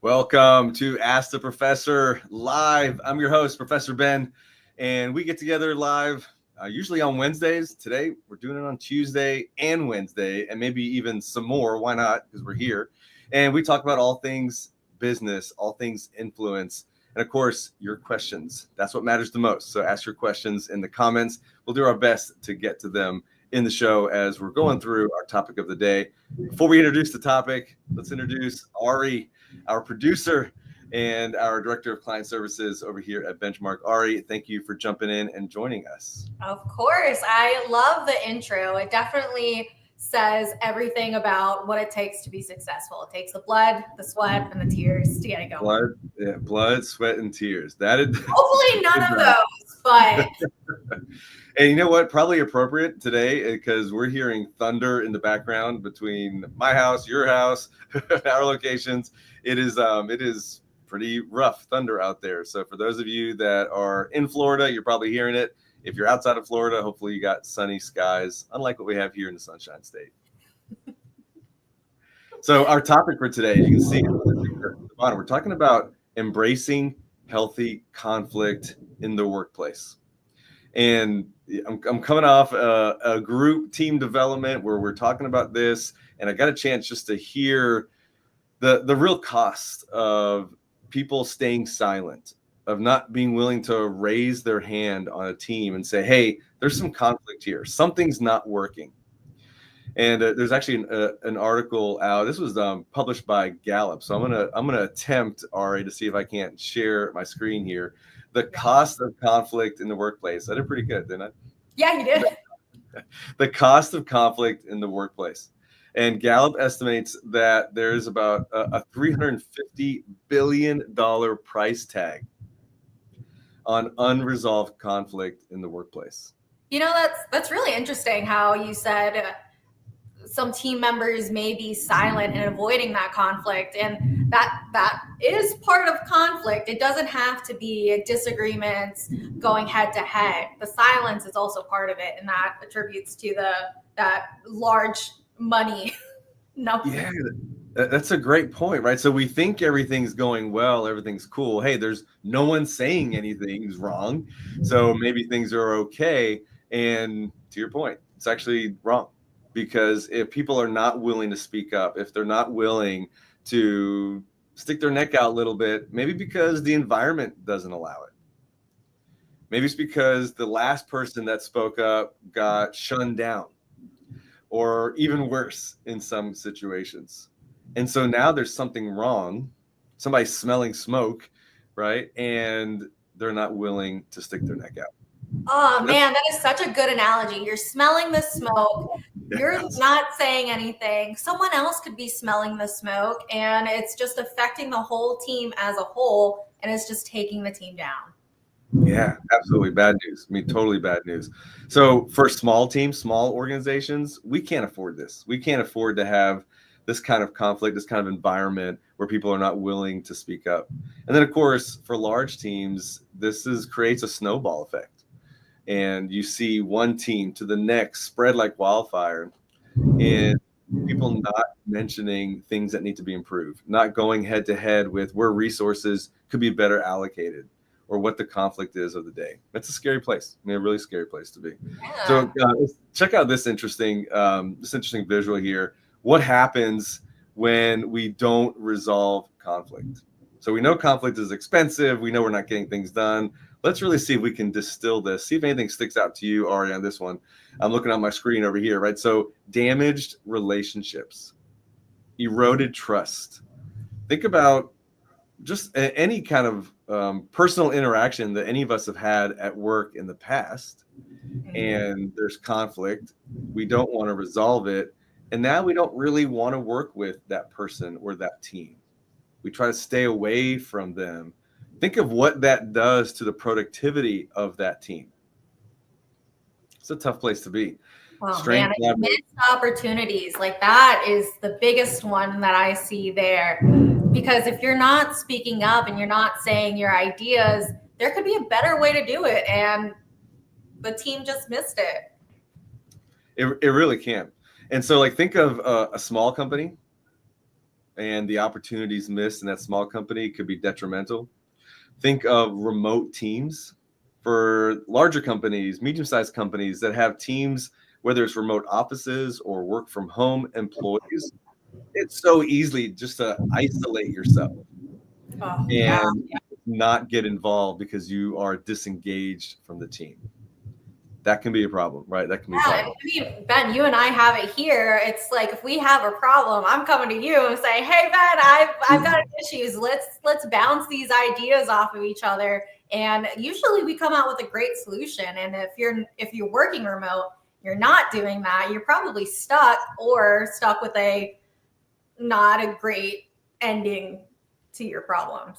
Welcome to Ask the Professor Live. I'm your host, Professor Ben, and we get together live usually on Wednesdays. Today, we're doing it on Tuesday and Wednesday, and maybe even some more. Why not? Because we're here. And we talk about all things business, all things influence, and of course, your questions. That's what matters the most. So ask your questions in the comments. We'll do our best to get to them in the show as we're going through our topic of the day. Before we introduce the topic, let's introduce Ari, our producer and our director of client services over here at Benchmark. Ari, thank you for jumping in and joining us. Of course. I love the intro. It definitely says everything about what it takes to be successful. It takes the blood, the sweat, and the tears to get it going. Blood, sweat, and tears. That is hopefully none of those, but and you know what? Probably appropriate today because we're hearing thunder in the background between my house, your house, our locations. It is pretty rough thunder out there. So for those of you that are in Florida, you're probably hearing it. If you're outside of Florida, hopefully you got sunny skies, unlike what we have here in the Sunshine State. So our topic for today, you can see at the bottom, we're talking about embracing healthy conflict in the workplace. And I'm coming off a group team development where we're talking about this, and I got a chance just to hear the real cost of people staying silent, of not being willing to raise their hand on a team and say, hey, there's some conflict here. Something's not working. And there's actually an article out. This was published by Gallup. So I'm gonna attempt, Ari, to see if I can't share my screen here. The cost of conflict in the workplace. I did pretty good, didn't I? Yeah, you did. The cost of conflict in the workplace. And Gallup estimates that there's about a $350 billion price tag on unresolved conflict in the workplace. You know, that's really interesting how you said some team members may be silent in avoiding that conflict, and that is part of conflict. It doesn't have to be disagreements going head to head. The silence is also part of it, and that attributes to that large money number. Yeah, that's a great point, right? So we think everything's going well, everything's cool. Hey, there's no one saying anything's wrong, so maybe things are okay. And to your point, it's actually wrong. Because if people are not willing to speak up, if they're not willing to stick their neck out a little bit, maybe because the environment doesn't allow it. Maybe it's because the last person that spoke up got shunned down, or even worse in some situations. And so now there's something wrong, somebody's smelling smoke, right? And they're not willing to stick their neck out. Oh man, that is such a good analogy. You're smelling the smoke. You're not saying anything. Someone else could be smelling the smoke, and it's just affecting the whole team as a whole, and it's just taking the team down. Yeah, absolutely. Bad news. I mean, totally bad news. So for small teams, small organizations, we can't afford this. We can't afford to have this kind of conflict, this kind of environment where people are not willing to speak up. And then, of course, for large teams, creates a snowball effect. And you see one team to the next spread like wildfire, and people not mentioning things that need to be improved, not going head to head with where resources could be better allocated or what the conflict is of the day. That's a scary place. I mean, a really scary place to be. Yeah. So check out this interesting visual here. What happens when we don't resolve conflict? So we know conflict is expensive. We know we're not getting things done. Let's really see if we can distill this. See if anything sticks out to you, Ari, on this one. I'm looking at my screen over here, right? So damaged relationships, eroded trust. Think about just any kind of personal interaction that any of us have had at work in the past, and there's conflict. We don't want to resolve it. And now we don't really want to work with that person or that team. We try to stay away from them. Think of what that does to the productivity of that team. It's a tough place to be. Oh man, missed opportunities. Like that is the biggest one that I see there. Because if you're not speaking up and you're not saying your ideas, there could be a better way to do it. And the team just missed it. It really can. And so like think of a small company and the opportunities missed in that small company could be detrimental. Think of remote teams for larger companies, medium-sized companies that have teams, whether it's remote offices or work from home employees. It's so easy just to isolate yourself Oh, yeah. and not get involved because you are disengaged from the team. That can be a problem, right? That can be a Yeah, problem. I mean, Ben, you and I have it here. It's like if we have a problem, I'm coming to you and say, "Hey, Ben, I've got issues. Let's bounce these ideas off of each other." And usually we come out with a great solution. And if you're working remote, you're not doing that. You're probably stuck with a not a great ending to your problems.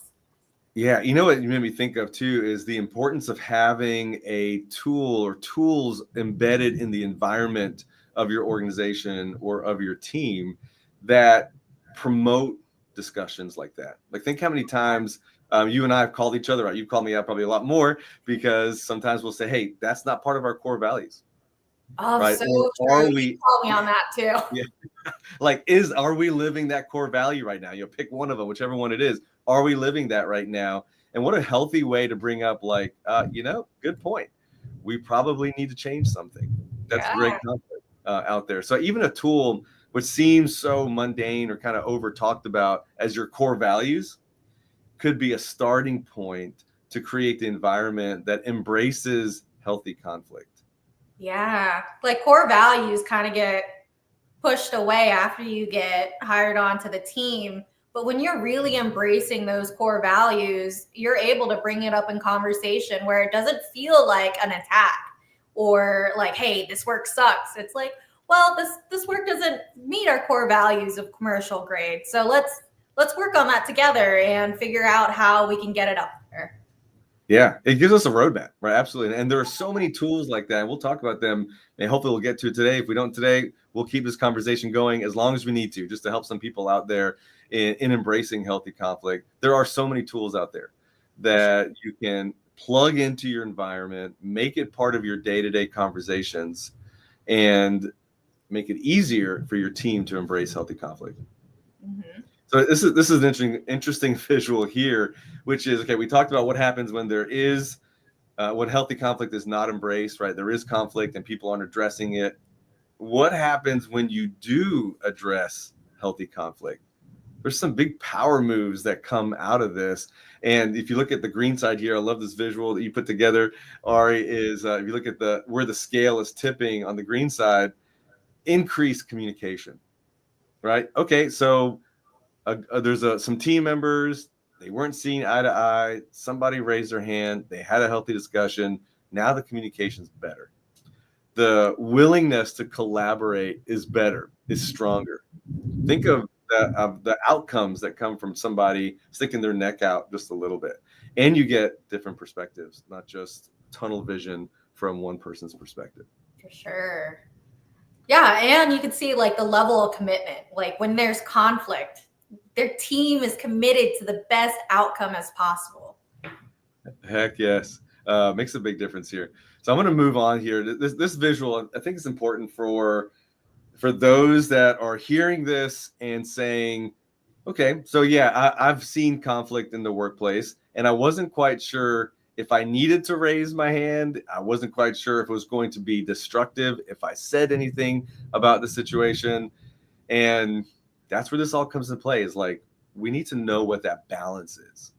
Yeah, you know what you made me think of too is the importance of having a tool or tools embedded in the environment of your organization or of your team that promote discussions like that. Like, think how many times you and I have called each other out. You've called me out probably a lot more because sometimes we'll say, "Hey, that's not part of our core values." Oh, Right? so Or true. are You we? called me on that too. Yeah. Like, are we living that core value right now? You know, pick one of them, whichever one it is. Are we living that right now? And what a healthy way to bring up, like, good point. We probably need to change something. That's Yeah. great conflict out there. So even a tool which seems so mundane or kind of over talked about as your core values could be a starting point to create the environment that embraces healthy conflict. Yeah. Like core values kind of get pushed away after you get hired onto the team. But when you're really embracing those core values, you're able to bring it up in conversation where it doesn't feel like an attack or like, hey, this work sucks. It's like, well, this work doesn't meet our core values of commercial grade. So let's work on that together and figure out how we can get it up there. Yeah, it gives us a roadmap, right? Absolutely. And there are so many tools like that. We'll talk about them, and hopefully we'll get to it today. If we don't today, we'll keep this conversation going as long as we need to, just to help some people out there in embracing healthy conflict. There are so many tools out there that you can plug into your environment, make it part of your day-to-day conversations, and make it easier for your team to embrace healthy conflict. Mm-hmm. So this is an interesting visual here, which is, okay, we talked about what happens when there is when healthy conflict is not embraced, right? There is conflict and people aren't addressing it. What happens when you do address healthy conflict? There's some big power moves that come out of this. And if you look at the green side here, I love this visual that you put together, Ari, is if you look at where the scale is tipping on the green side, increased communication, right? Okay, so there's some team members, they weren't seeing eye to eye. Somebody raised their hand. They had a healthy discussion. Now the communication's better. The willingness to collaborate is better, is stronger. Think of the outcomes that come from somebody sticking their neck out just a little bit. And you get different perspectives, not just tunnel vision from one person's perspective. For sure. Yeah, and you can see like the level of commitment. Like when there's conflict, their team is committed to the best outcome as possible. Heck yes. Makes a big difference here. So I'm going to move on here. This visual, I think it's important for those that are hearing this and saying, okay, so yeah, I've seen conflict in the workplace, and I wasn't quite sure if I needed to raise my hand. I wasn't quite sure if it was going to be destructive, if I said anything about the situation. And that's where this all comes into play, is like, we need to know what that balance is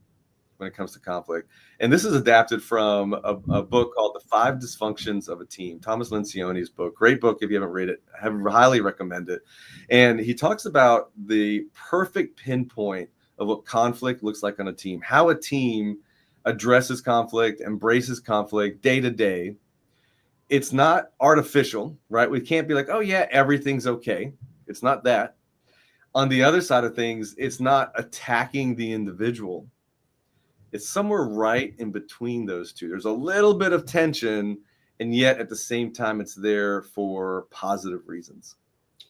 when it comes to conflict. And this is adapted from a book called The 5 Dysfunctions of a Team, Thomas Lencioni's book. Great book. If you haven't read it, I highly recommend it. And he talks about the perfect pinpoint of what conflict looks like on a team, how a team addresses conflict, embraces conflict day to day. It's not artificial, right? We can't be like, oh yeah, everything's okay. It's not that. On the other side of things, it's not attacking the individual. It's somewhere right in between those two. There's a little bit of tension, and yet at the same time, it's there for positive reasons.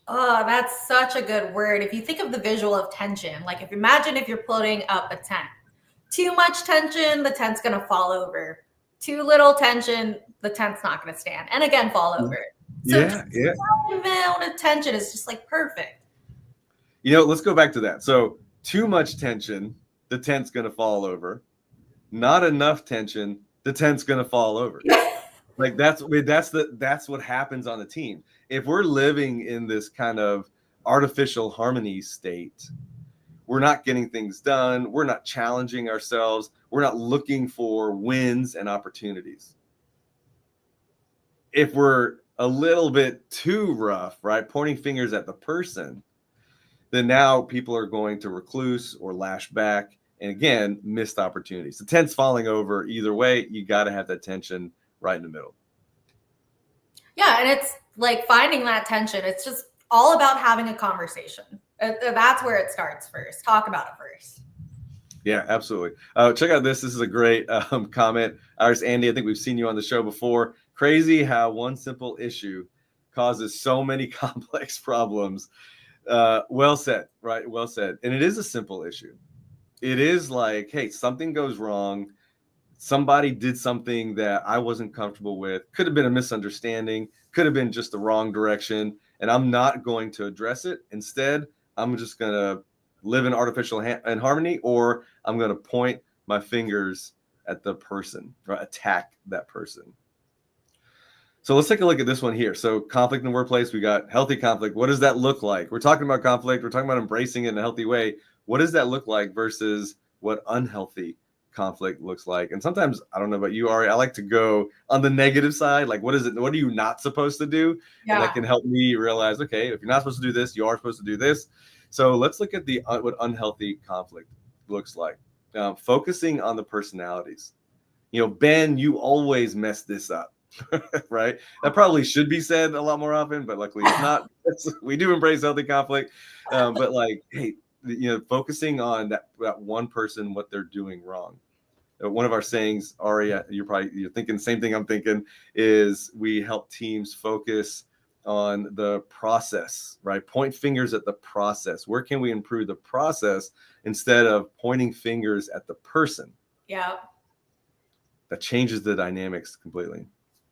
Oh, that's such a good word. If you think of the visual of tension, like imagine if you're putting up a tent. Too much tension, the tent's going to fall over. Too little tension, the tent's not going to stand. And again, fall over. So Yeah. the amount of tension is just like perfect. let's go back to that. So too much tension, the tent's going to fall over. Not enough tension, the tent's going to fall over. Like that's what happens on the team. If we're living in this kind of artificial harmony state, we're not getting things done. We're not challenging ourselves. We're not looking for wins and opportunities. If we're a little bit too rough, right, pointing fingers at the person, then now people are going to recluse or lash back. And again, missed opportunities. The tent's falling over either way. You got to have that tension right in the middle. Yeah, and it's like finding that tension. It's just all about having a conversation. That's where it starts first. Talk about it first. Yeah, absolutely. Check out this. This is a great comment. Ours, Andy, I think we've seen you on the show before. Crazy how one simple issue causes so many complex problems. Well said, right? Well said. And it is a simple issue. It is like, hey, something goes wrong. Somebody did something that I wasn't comfortable with. Could have been a misunderstanding. Could have been just the wrong direction. And I'm not going to address it. Instead, I'm just going to live in artificial and harmony, or I'm going to point my fingers at the person or attack that person. So let's take a look at this one here. So conflict in the workplace, we got healthy conflict. What does that look like? We're talking about conflict. We're talking about embracing it in a healthy way. What does that look like versus what unhealthy conflict looks like? And sometimes, I don't know about you, Ari, I like to go on the negative side. Like, what is it? What are you not supposed to do? Yeah. And that can help me realize, okay, if you're not supposed to do this, you are supposed to do this. So let's look at what unhealthy conflict looks like. Focusing on the personalities. Ben, you always mess this up. Right? That probably should be said a lot more often, but luckily it's not. We do embrace healthy conflict. But like, hey, focusing on that one person, what they're doing wrong. One of our sayings, Ari, you're thinking the same thing I'm thinking, is we help teams focus on the process, right? Point fingers at the process. Where can we improve the process instead of pointing fingers at the person? Yeah. That changes the dynamics completely.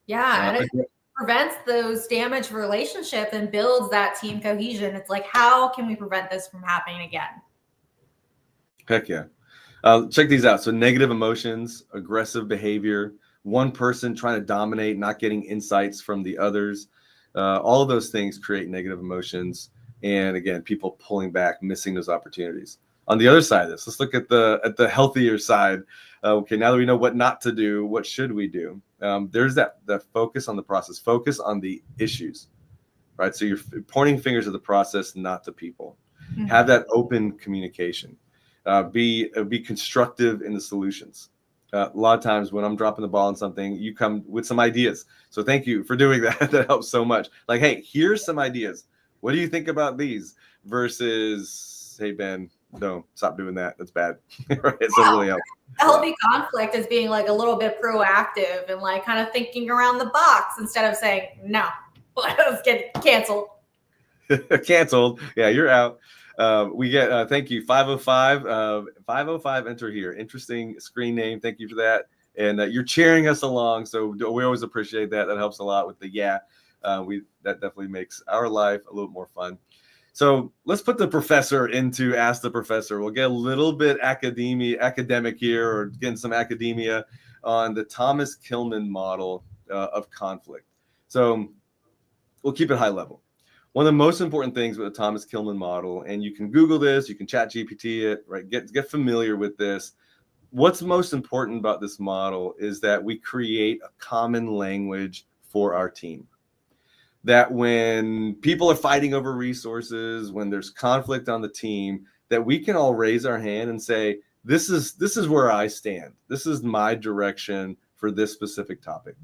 Yeah, and it prevents those damaged relationships and builds that team cohesion. It's like, how can we prevent this from happening again? Heck yeah. Check these out. So negative emotions, aggressive behavior, one person trying to dominate, not getting insights from the others. All of those things create negative emotions. And again, people pulling back, missing those opportunities. On the other side of this, let's look at the healthier side. Okay, now that we know what not to do, what should we do? There's that focus on the process, focus on the issues, right? So you're pointing fingers at the process, not to people. Mm-hmm. Have that open communication. Be constructive in the solutions. A lot of times when I'm dropping the ball on something, you come with some ideas. So thank you for doing that. That helps so much. Like, hey, here's some ideas. What do you think about these? Versus, hey, Ben, no, stop doing that. That's bad. Right? So really helps. Healthy conflict is being like a little bit proactive and like kind of thinking around the box instead of saying, no, let's get canceled. Canceled. Yeah, you're out. We get, thank you, 505. 505, enter here. Interesting screen name. Thank you for that. And you're cheering us along. So we always appreciate that. That helps a lot with the that definitely makes our life a little more fun. So let's put the professor into Ask the Professor. We'll get a little bit academic here, or getting some academia on the Thomas-Kilmann model of conflict. So we'll keep it high level. One of the most important things with the Thomas-Kilmann model, and you can Google this, you can chat GPT it, right? Get familiar with this. What's most important about this model is that we create a common language for our team. That when people are fighting over resources, when there's conflict on the team, that we can all raise our hand and say, this is where I stand. This is my direction for this specific topic.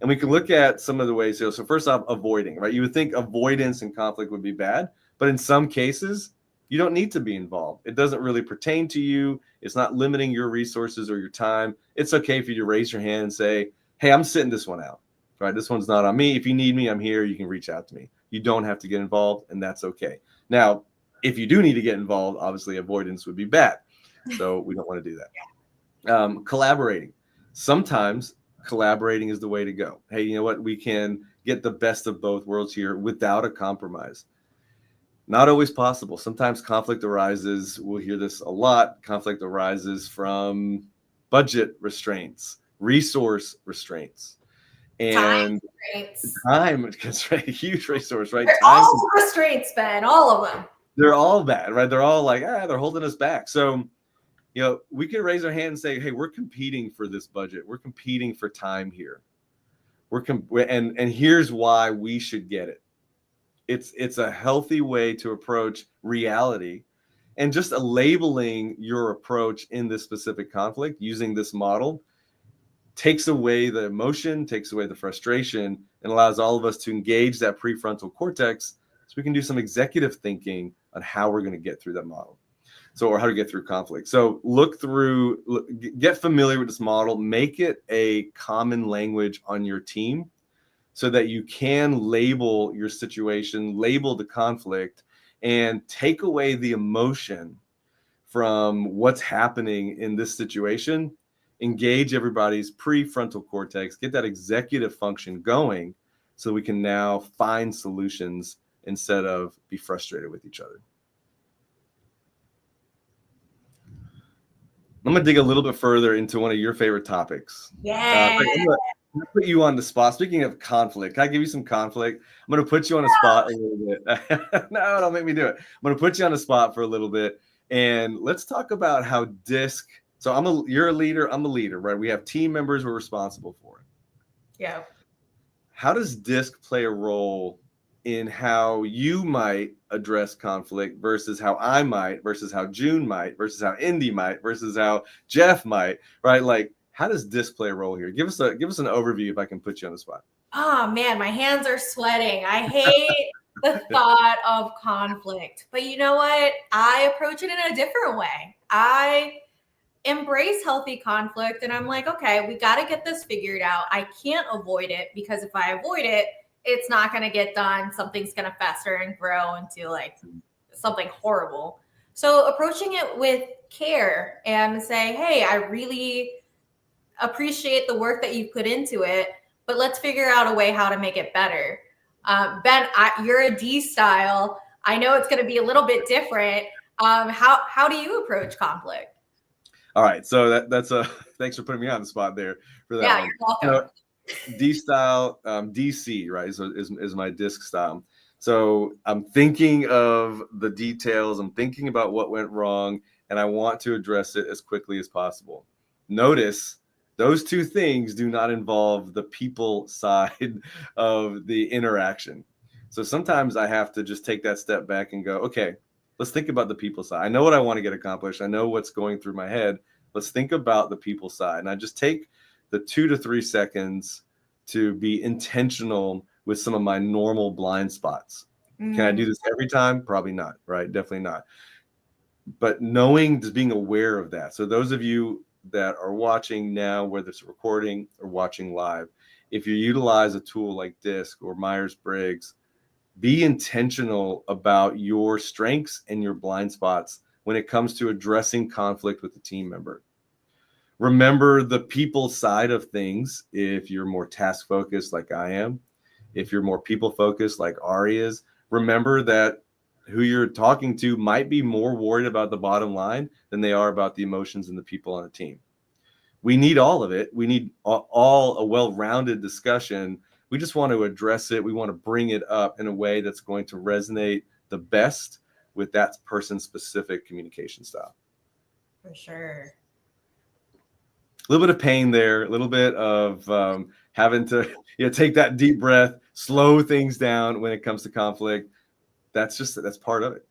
And we can look at some of the ways. So first off, avoiding, right? You would think avoidance and conflict would be bad, but in some cases, you don't need to be involved. It doesn't really pertain to you. It's not limiting your resources or your time. It's okay for you to raise your hand and say, hey, I'm sitting this one out. Right, this one's not on me. If you need me, I'm here. You can reach out to me. You don't have to get involved, and that's okay. Now, if you do need to get involved, obviously avoidance would be bad. So we don't want to do that. Collaborating. Sometimes collaborating is the way to go. Hey, you know what? We can get the best of both worlds here without a compromise. Not always possible. Sometimes conflict arises. We'll hear this a lot. Conflict arises from budget restraints, resource restraints, Time and restraints. time constraint, huge resource, right? They're Time. all restraints, Ben. All of them. They're all bad, right? They're all like, they're holding us back. So, we can raise our hand and say, hey, we're competing for this budget. We're competing for time here. And here's why we should get it. It's a healthy way to approach reality, and just labeling your approach in this specific conflict using this model takes away the emotion, takes away the frustration, and allows all of us to engage that prefrontal cortex so we can do some executive thinking on how we're going to get through that model. So, or how to get through conflict. So get familiar with this model, make it a common language on your team so that you can label your situation, label the conflict, and take away the emotion from what's happening in this situation, engage everybody's prefrontal cortex, get that executive function going so we can now find solutions instead of be frustrated with each other. I'm going to dig a little bit further into one of your favorite topics. Yeah. I'm going to put you on the spot. Speaking of conflict, can I give you some conflict? I'm going to put you on the spot a little bit. No, don't make me do it. I'm going to put you on the spot for a little bit. And let's talk about how DISC. So you're a leader. I'm a leader, right? We have team members we're responsible for. Yeah. How does DISC play a role in how you might address conflict versus how I might, versus how June might, versus how Indy might, versus how Jeff might, right? Like, how does DISC play a role here? Give us an overview if I can put you on the spot. Oh man, my hands are sweating. I hate the thought of conflict. But you know what? I approach it in a different way. I embrace healthy conflict and I'm like, okay, we got to get this figured out. I can't avoid it because if I avoid it, it's not going to get done. Something's going to fester and grow into like something horrible. So approaching it with care and say, hey, I really appreciate the work that you put into it, but let's figure out a way how to make it better. Ben, you're a D style. I know it's going to be a little bit different. How do you approach conflict? All right. So that's thanks for putting me on the spot there for that. Yeah, you're welcome. D style, DC, right? So is my DISC style. So I'm thinking of the details. I'm thinking about what went wrong, and I want to address it as quickly as possible. Notice those two things do not involve the people side of the interaction. So sometimes I have to just take that step back and go, okay, let's think about the people side. I know what I want to get accomplished. I know what's going through my head. Let's think about the people side. And I just take the 2 to 3 seconds to be intentional with some of my normal blind spots. Can I do this every time? Probably not, right? Definitely not. But knowing, just being aware of that. So those of you that are watching now, whether it's recording or watching live, if you utilize a tool like DISC or Myers-Briggs, be intentional about your strengths and your blind spots when it comes to addressing conflict with the team member. Remember the people side of things. If you're more task focused like I am, if you're more people focused like Ari is, remember that who you're talking to might be more worried about the bottom line than they are about the emotions and the people on the team. We need all of it. We need all a well-rounded discussion. We just want to address it. We want to bring it up in a way that's going to resonate the best with that person's specific communication style. For sure. A little bit of pain there, a little bit of having to take that deep breath, slow things down when it comes to conflict. That's part of it.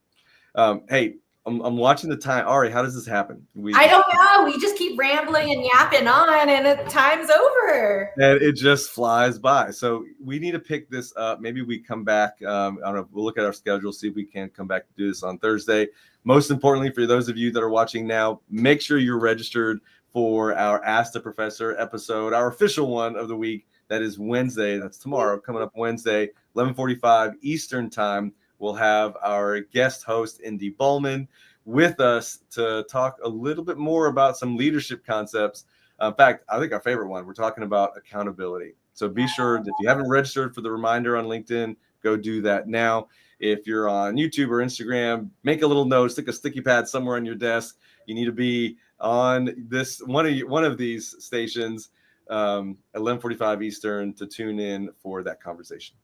Hey, I'm watching the time. Ari, how does this happen? I don't know. We just keep rambling and yapping on, and time's over. And it just flies by. So we need to pick this up. Maybe we come back. I don't know. We'll look at our schedule, see if we can come back to do this on Thursday. Most importantly, for those of you that are watching now, make sure you're registered for our Ask the Professor episode, our official one of the week. That is Wednesday. That's tomorrow, coming up Wednesday, 11:45 Eastern time. We'll have our guest host, Indy Bowman, with us to talk a little bit more about some leadership concepts. In fact, I think our favorite one, we're talking about accountability. So be sure, if you haven't registered for the reminder on LinkedIn, go do that now. If you're on YouTube or Instagram, make a little note, stick a sticky pad somewhere on your desk. You need to be on this one of these stations, 11:45 Eastern, to tune in for that conversation.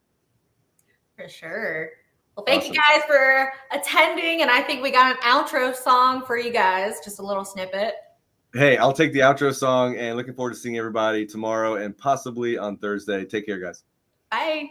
For sure. Well, thank you guys for attending, and I think we got an outro song for you guys, just a little snippet. Hey, I'll take the outro song, and looking forward to seeing everybody tomorrow and possibly on Thursday. Take care, guys. Bye.